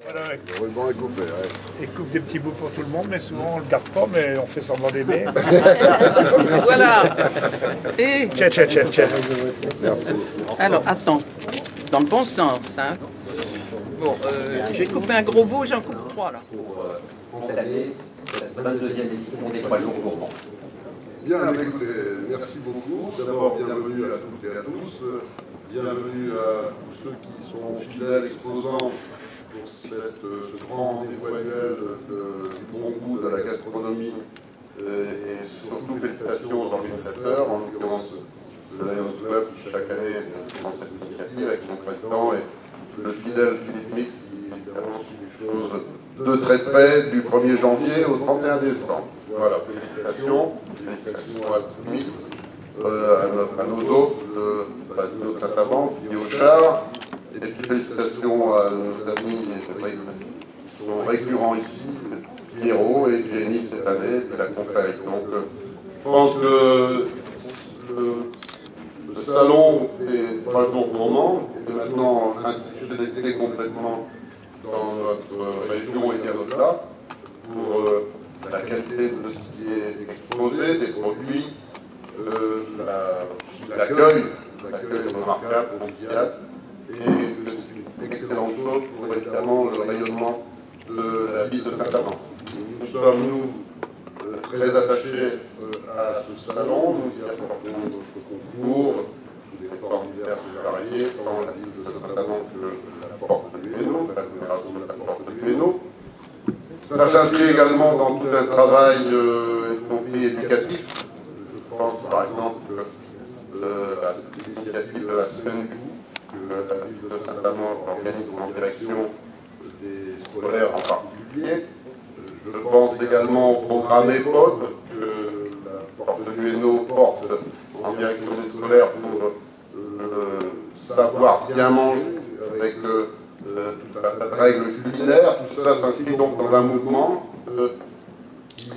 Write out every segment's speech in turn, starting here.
Voilà, Le ruban est coupé, ouais. il coupe des petits bouts pour tout le monde, mais souvent on le garde pas, mais on fait semblant d'aimer. Voilà. Et Tiens, tiens, tiens, tiens. Merci. alors, attends, dans le bon sens, hein. Bon, j'ai coupé un gros bout, j'en coupe 3 là. Pour cette année, cette 22e édition des 3 jours gourmands. Bien, écoutez, merci beaucoup. D'abord, bienvenue à toutes et à tous. Bienvenue à tous ceux qui sont fidèles exposants pour ce grand rendez-vous annuel du bon goût de la gastronomie. Et surtout, félicitations aux organisateurs, en l'occurrence le Lions Club, qui chaque année prend cette initiative avec son président et le fidèle Philippe Mix, qui évidemment suit les choses de très près du 1er janvier au 31 décembre. Voilà, félicitations à tous Mix, à nos hôtes, Basile Saint-Amand, Guillaume Char, et puis félicitations à nos amis qui sont récurrents ici, Pierrot et Jenny cette année, et la confrérie. Donc je pense que le salon des 3 jours gourmands est maintenant institutionnalisé complètement dans notre région et bien au-delà pour la qualité de ce qui est exposé, des produits, l'accueil remarquable pour Guyane, et c'est une excellente chose pour évidemment le rayonnement de la ville de Saint-Amand. Nous sommes, nous, très attachés à ce salon, nous y apportons notre concours sous des formes diverses et variées, tant la ville de Saint-Amand que la porte du Hainaut, l'agglomération de la porte du Hainaut. Ça s'inscrit également dans tout un travail, y compris éducatif. Je pense par exemple à cette initiative de la semaine du goût que la ville de Saint-Amand organise en direction des scolaires en particulier. Je pense également au programme EPOD que la porte du Hainaut porte en direction des scolaires pour savoir bien manger avec tout un tas de règles culinaires. Tout ça s'inscrit donc dans un mouvement qui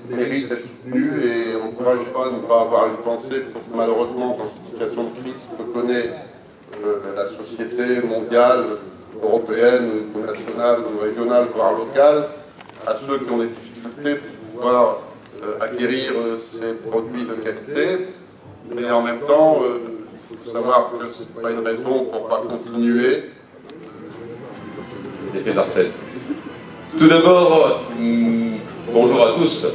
mérite d'être soutenu et on n'encourage pas à ne pas avoir une pensée pour que malheureusement dans cette situation de crise que connaît la société mondiale, européenne, nationale, régionale, voire locale, à ceux qui ont des difficultés pour pouvoir acquérir ces produits de qualité. Mais en même temps, il faut savoir que ce n'est pas une raison pour ne pas continuer. L'effet d'Arsène. Tout d'abord, bonjour à tous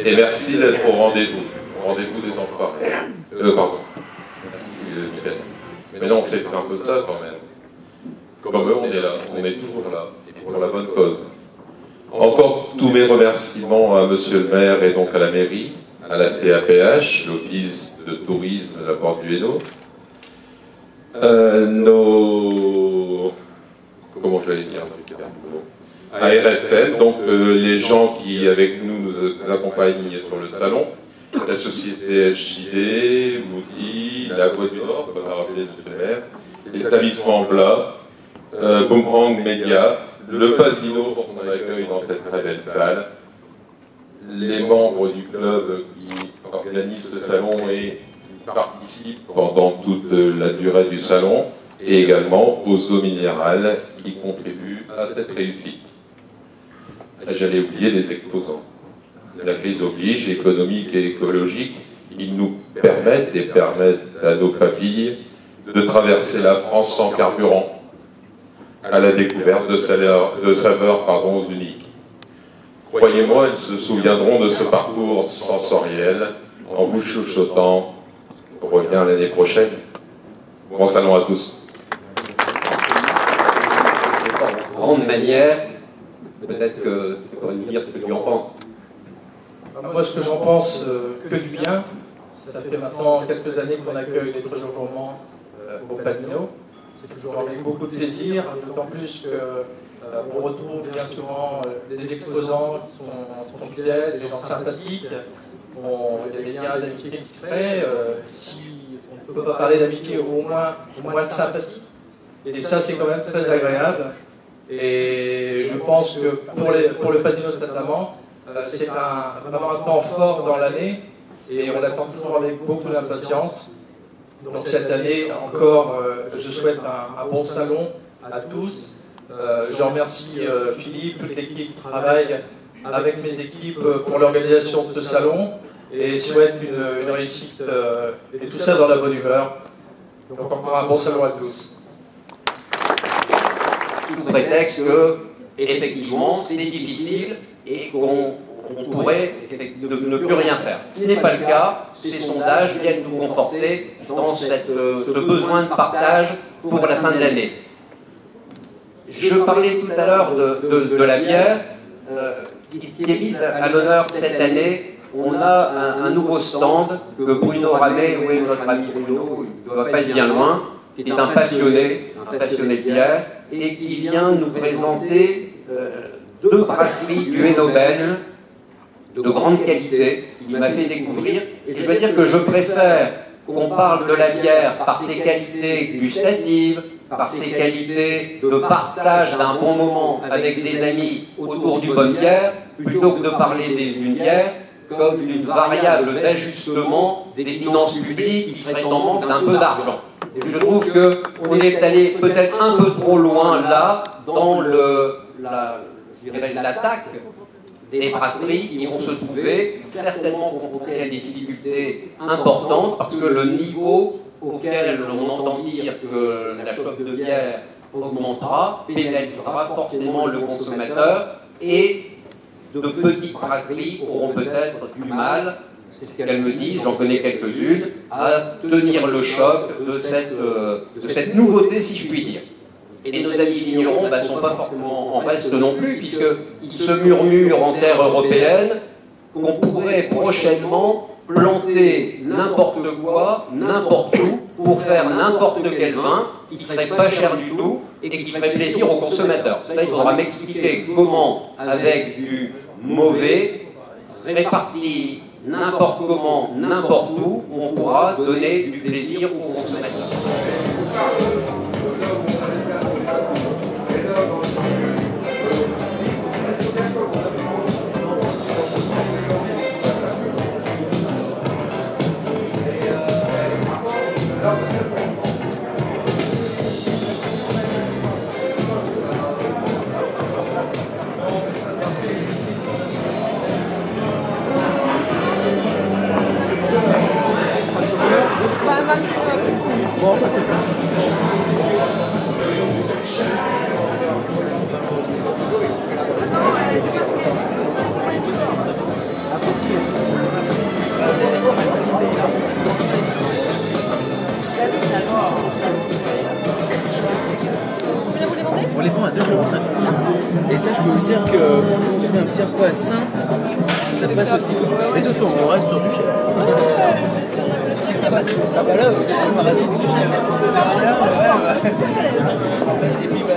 et merci d'être au rendez-vous des enfoirés. Pardon. Mais non, c'est un peu ça quand même. Comme eux, on est là, on est toujours là, et pour la bonne cause. Encore tous mes remerciements à Monsieur le maire et donc à la mairie, à la CAPH, l'Office de tourisme de la Porte du Hainaut, comment je vais dire, à RFM, donc les gens qui avec nous accompagnent sur le salon, la société SJD, Moody, la Voix du Nord, comme a rappelé Monsieur le maire, l'établissement Blas, Boomerang Média, le Pasino pour son accueil dans cette très belle salle, les membres du club qui organisent ce salon et qui participent pendant toute la durée du salon, et également aux eaux minérales qui contribuent à cette réussite. J'allais oublier les exposants. La crise oblige, économique et écologique, ils nous permettent et permettent à nos papilles de traverser la France sans carburant, à la découverte de saveurs uniques. Croyez-moi, ils se souviendront de ce parcours sensoriel en vous chuchotant « Reviens l'année prochaine ». Bon salon à tous. En grande manière, peut-être que tu pourrais nous dire ce que tu en penses. Moi, ce que j'en pense, que du bien. Ça fait maintenant quelques années qu'on accueille les 3 jours gourmands au Pasino. C'est toujours avec beaucoup de plaisir, d'autant plus qu'on retrouve bien souvent des exposants qui sont fidèles, des gens sympathiques. Bon, il y a des liens d'amitié qui se créent. Si on ne peut pas parler d'amitié, au moins de sympathie. Et ça, c'est quand même très agréable. Et je pense que pour le Pasino de Saint-Amand, c'est vraiment un temps fort dans l'année et on l'attend toujours avec beaucoup d'impatience. Donc cette année encore, je souhaite un bon salon à tous Je remercie Philippe, toute l'équipe qui travaille avec mes équipes pour l'organisation de ce salon et souhaite une réussite et tout ça dans la bonne humeur. Donc encore un bon salon à tous. Sous prétexte que, effectivement, c'est difficile et qu'on pourrait ne plus rien faire. Ce n'est pas le cas. Ces sondages viennent nous conforter dans ce besoin de partage pour la fin de l'année. Je parlais tout à l'heure de la bière, qui est mise à l'honneur cette année. On a un nouveau stand que Bruno Ramé, où est notre ami Bruno, il ne doit pas être bien loin, qui est un passionné de bière, et qui vient nous présenter 2 brasseries du Hainaut belge de grande qualité, qu'il m'a fait découvrir. Et je veux dire que je préfère qu'on parle de la bière par ses qualités gustatives, par ses qualités de partage d'un bon moment avec des amis autour d'une bonne bière, plutôt que de parler d'une bière comme d'une variable d'ajustement des finances publiques qui serait en manque d'un peu d'argent. Et je trouve qu'on est allé peut-être un peu trop loin là, dans l'attaque des brasseries qui vont se trouver certainement confrontées à des difficultés importantes, parce que le niveau auquel on entend dire que la chope de bière augmentera pénalisera forcément le consommateur, et de petites brasseries auront peut-être du mal, c'est ce qu'elles me disent, j'en connais quelques-unes, à tenir le choc de cette nouveauté, si je puis dire. Et nos amis vignerons ne sont pas forcément en reste non plus, puisqu'ils se murmurent en terre européenne qu'on pourrait prochainement planter n'importe quoi, n'importe où, pour faire n'importe quel vin, qui ne serait pas cher du tout et qui ferait plaisir aux consommateurs. Là, il faudra m'expliquer comment, avec du mauvais, réparti n'importe comment, n'importe où, on pourra donner du plaisir aux consommateurs. On les vend à 2,50 €. Et ça, je peux vous dire que quand on se fait un petit repas sain, ça passe aussi. Mais de toute façon, on reste sur du cher. Il n'y a pas de soucis. Ah bah là, vous êtes sur le paradis du cher. Et puis, bah...